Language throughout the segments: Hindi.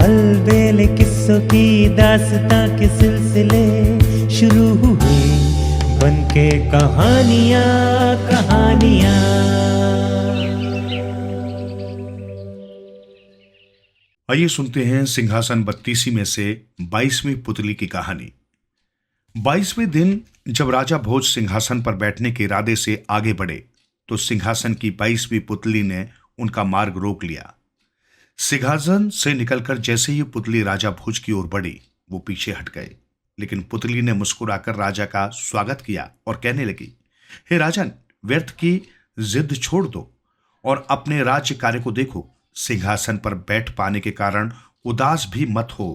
अलबेले किस्सों की दास्तां के सिलसिले शुरू हुए, बनके कहानियां कहानियां। आइए सुनते हैं सिंहासन 32 में से 22वीं पुतली की कहानी। 22वें दिन जब राजा भोज सिंहासन पर बैठने के इरादे से आगे बढ़े तो सिंहासन की 22वीं पुतली ने उनका मार्ग रोक लिया। सिंहासन से निकलकर जैसे ही पुतली राजा भोज की ओर बढ़ी वो पीछे हट गए, लेकिन पुतली ने मुस्कुराकर राजा का स्वागत किया और कहने लगी, हे राजन, व्यर्थ की जिद छोड़ दो और अपने राज्य कार्य को देखो। सिंहासन पर बैठ पाने के कारण उदास भी मत हो,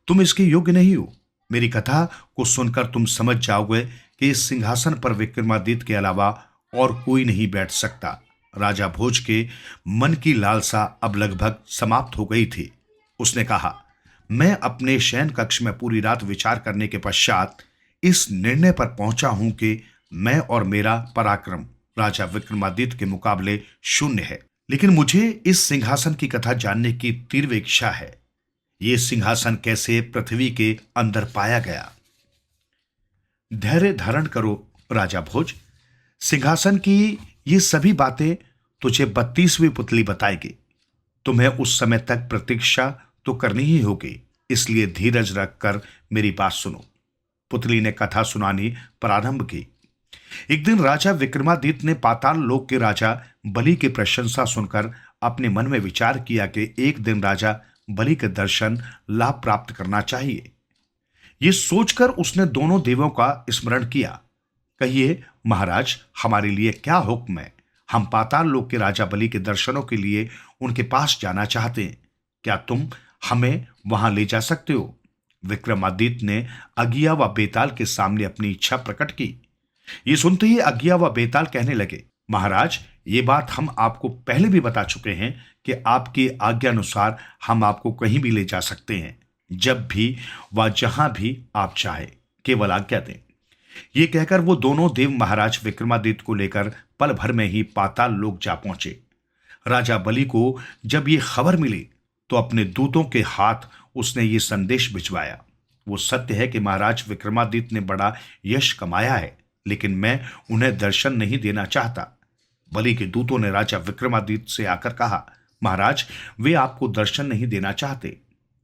तुम इसके योग्य नहीं हो। मेरी कथा को सुनकर तुम समझ जाओगे कि इस सिंहासन पर विक्रमादित्य के अलावा और कोई नहीं बैठ सकता। राजा भोज के मन की लालसा अब लगभग समाप्त हो गई थी। उसने कहा, मैं अपने शयन कक्ष में पूरी रात विचार करने के पश्चात इस निर्णय पर पहुंचा हूं कि मैं और मेरा पराक्रम राजा विक्रमादित्य के मुकाबले शून्य है, लेकिन मुझे इस सिंहासन की कथा जानने की तीव्र इच्छा है। यह सिंहासन कैसे पृथ्वी के अंदर पाया गया? धैर्य धारण करो राजा भोज, सिंहासन की ये सभी बातें तुझे 32वीं पुतली बताएगी। तुम्हें उस समय तक प्रतीक्षा तो करनी ही होगी, इसलिए धीरज रखकर मेरी बात सुनो। पुतली ने कथा सुनानी प्रारंभ की। एक दिन राजा विक्रमादित्य ने पाताल लोक के राजा बलि की प्रशंसा सुनकर अपने मन में विचार किया कि एक दिन राजा बलि के दर्शन लाभ प्राप्त करना चाहिए। यह सोचकर उसने दोनों देवों का स्मरण किया। कहिए महाराज, हमारे लिए क्या हुक्म है? हम पाताल लोक के राजा बलि के दर्शनों के लिए उनके पास जाना चाहते हैं। क्या तुम हमें वहां ले जा सकते हो? विक्रमादित्य ने अगिया व बेताल के सामने अपनी इच्छा प्रकट की। ये सुनते ही अगिया व बेताल कहने लगे, महाराज, ये बात हम आपको पहले भी बता चुके हैं कि आपकी आज्ञा अनुसार हम आपको कहीं भी ले जा सकते हैं, जब भी व जहां भी आप चाहे, केवल आज्ञा दें। ये कहकर वो दोनों देव महाराज विक्रमादित्य को लेकर पल भर में ही पाताल लोक जा पहुंचे। राजा बलि को जब ये खबर मिली तो अपने दूतों के हाथ उसने ये संदेश भिजवाया, वो सत्य है कि महाराज विक्रमादित्य ने बड़ा यश कमाया है, लेकिन मैं उन्हें दर्शन नहीं देना चाहता। बलि के दूतों ने राजा विक्रमादित्य से आकर कहा, महाराज, वे आपको दर्शन नहीं देना चाहते।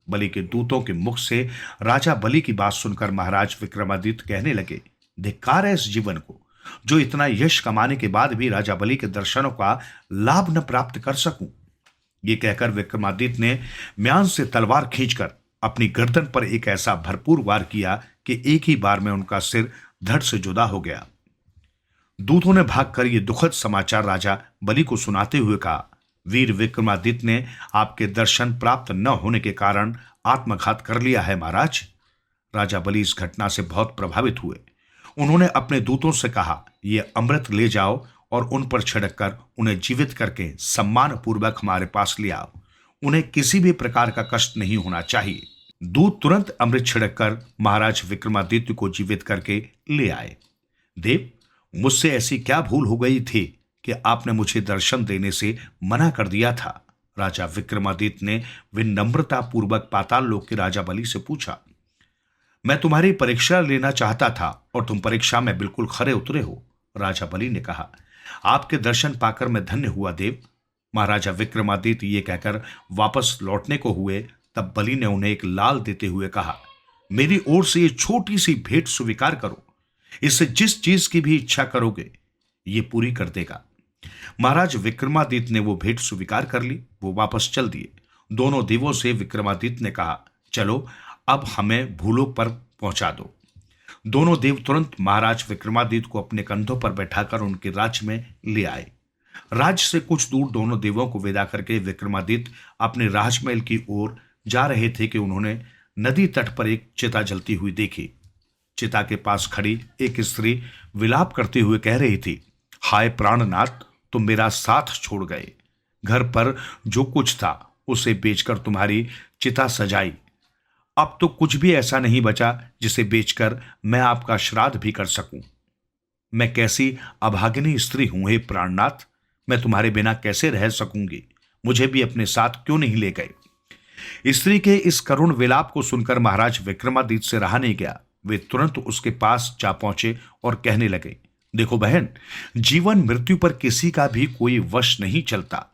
बलि के दूतों के मुख से राजा बलि की बात सुनकर महाराज विक्रमादित्य कहने लगे, धिक्कार है इस जीवन को, जो इतना यश कमाने के बाद भी राजा बलि के दर्शनों का लाभ न प्राप्त कर सकूं। ये कहकर विक्रमादित्य ने म्यान से तलवार खींचकर अपनी गर्दन पर एक ऐसा भरपूर वार किया कि एक ही बार में उनका सिर धड़ से जुदा हो गया। दूतों ने भागकर ये दुखद समाचार राजा बलि को सुनाते हुए कहा, वीर विक्रमादित्य ने आपके दर्शन प्राप्त न होने के कारण आत्मघात कर लिया है महाराज। राजा बलि इस घटना से बहुत प्रभावित हुए। उन्होंने अपने दूतों से कहा, ये अमृत ले जाओ और उन पर छिड़क कर उन्हें जीवित करके सम्मान पूर्वक हमारे पास ले आओ। उन्हें किसी भी प्रकार का कष्ट नहीं होना चाहिए। दूत तुरंत अमृत छिड़क कर महाराज विक्रमादित्य को जीवित करके ले आए। देव, मुझसे ऐसी क्या भूल हो गई थी कि आपने मुझे दर्शन देने से मना कर दिया था? राजा विक्रमादित्य ने विनम्रता पूर्वक पाताल लोक के राजा बलि से पूछा। मैं तुम्हारी परीक्षा लेना चाहता था और तुम परीक्षा में बिल्कुल खरे उतरे हो, राजा बलि ने कहा। आपके दर्शन पाकर मैं धन्य हुआ देव। महाराजा विक्रमादित्य ये कहकर वापस लौटने को हुए, तब बलि ने उन्हें एक लाल देते हुए कहा, मेरी ओर से ये छोटी सी भेंट स्वीकार करो, इससे जिस चीज की भी इच्छा करोगे ये पूरी कर देगा। महाराज विक्रमादित्य ने वो भेंट स्वीकार कर ली। वो वापस चल दिए। दोनों देवों से विक्रमादित्य ने कहा, चलो अब हमें भूलोक पर पहुंचा दो। दोनों देव तुरंत महाराज विक्रमादित्य को अपने कंधों पर बैठाकर उनके राज्य में ले आए। राज्य से कुछ दूर दोनों देवों को विदा करके विक्रमादित्य अपने राजमहल की ओर जा रहे थे कि उन्होंने नदी तट पर एक चिता जलती हुई देखी। चिता के पास खड़ी एक स्त्री विलाप करते हुए कह रही थी, हाय प्राणनाथ, तुम मेरा साथ छोड़ गए। घर पर जो कुछ था उसे बेचकर तुम्हारी चिता सजाई। अब तो कुछ भी ऐसा नहीं बचा जिसे बेचकर मैं आपका श्राद्ध भी कर सकूं। मैं कैसी अभागिनी स्त्री हूं हे प्राणनाथ, मैं तुम्हारे बिना कैसे रह सकूंगी? मुझे भी अपने साथ क्यों नहीं ले गए? स्त्री के इस करुण विलाप को सुनकर महाराज विक्रमादित्य से रहा नहीं गया। वे तुरंत उसके पास जा पहुंचे और कहने लगे, देखो बहन, जीवन मृत्यु पर किसी का भी कोई वश नहीं चलता।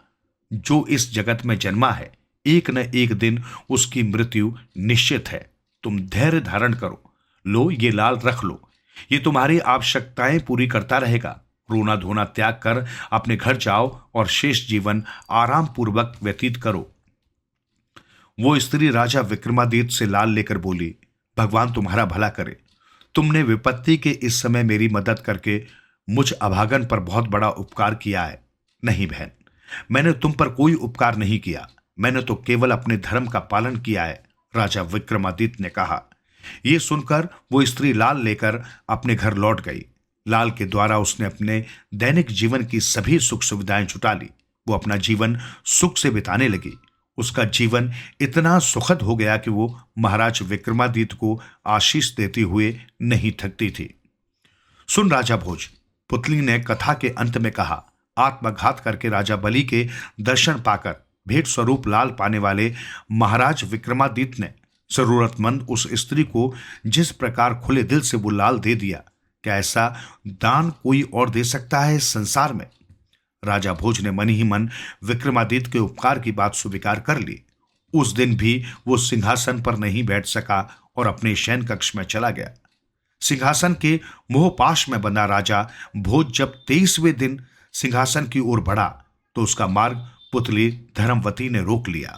जो इस जगत में जन्मा है, एक न एक दिन उसकी मृत्यु निश्चित है। तुम धैर्य धारण करो। लो, ये लाल रख लो। ये तुम्हारी आवश्यकताएं पूरी करता रहेगा। रोना धोना त्याग कर अपने घर जाओ और शेष जीवन आराम पूर्वक व्यतीत करो। वो स्त्री राजा विक्रमादित्य से लाल लेकर बोली, भगवान तुम्हारा भला करे। तुमने विपत्ति के इस समय मेरी मदद करके मुझ अभागन पर बहुत बड़ा उपकार किया है। नहीं बहन, मैंने तुम पर कोई उपकार नहीं किया। मैंने तो केवल अपने धर्म का पालन किया है, राजा विक्रमादित्य ने कहा। यह सुनकर वो स्त्री लाल लेकर अपने घर लौट गई। लाल के द्वारा उसने अपने दैनिक जीवन की सभी सुख सुविधाएं जुटा ली। वो अपना जीवन सुख से बिताने लगी। उसका जीवन इतना सुखद हो गया कि वो महाराज विक्रमादित्य को आशीष देते हुए नहीं थकती थी। सुन राजा भोज, पुतली ने कथा के अंत में कहा, आत्मघात करके राजा बलि के दर्शन पाकर भेंट स्वरूप लाल पाने वाले महाराज विक्रमादित्य ने जरूरतमंद उस स्त्री को जिस प्रकार खुले दिल से वो लाल दे दिया, क्या ऐसा दान कोई और दे सकता है इस संसार में? राजा भोज ने मन ही मन विक्रमादित्य के उपकार की बात स्वीकार कर ली। उस दिन भी वो सिंहासन पर नहीं बैठ सका और अपने शयन कक्ष में चला गया। सिंहासन के मोहपाश में बंधा राजा भोज जब 23वें दिन सिंहासन की ओर बढ़ा तो उसका मार्ग पुतली धर्मवती ने रोक लिया।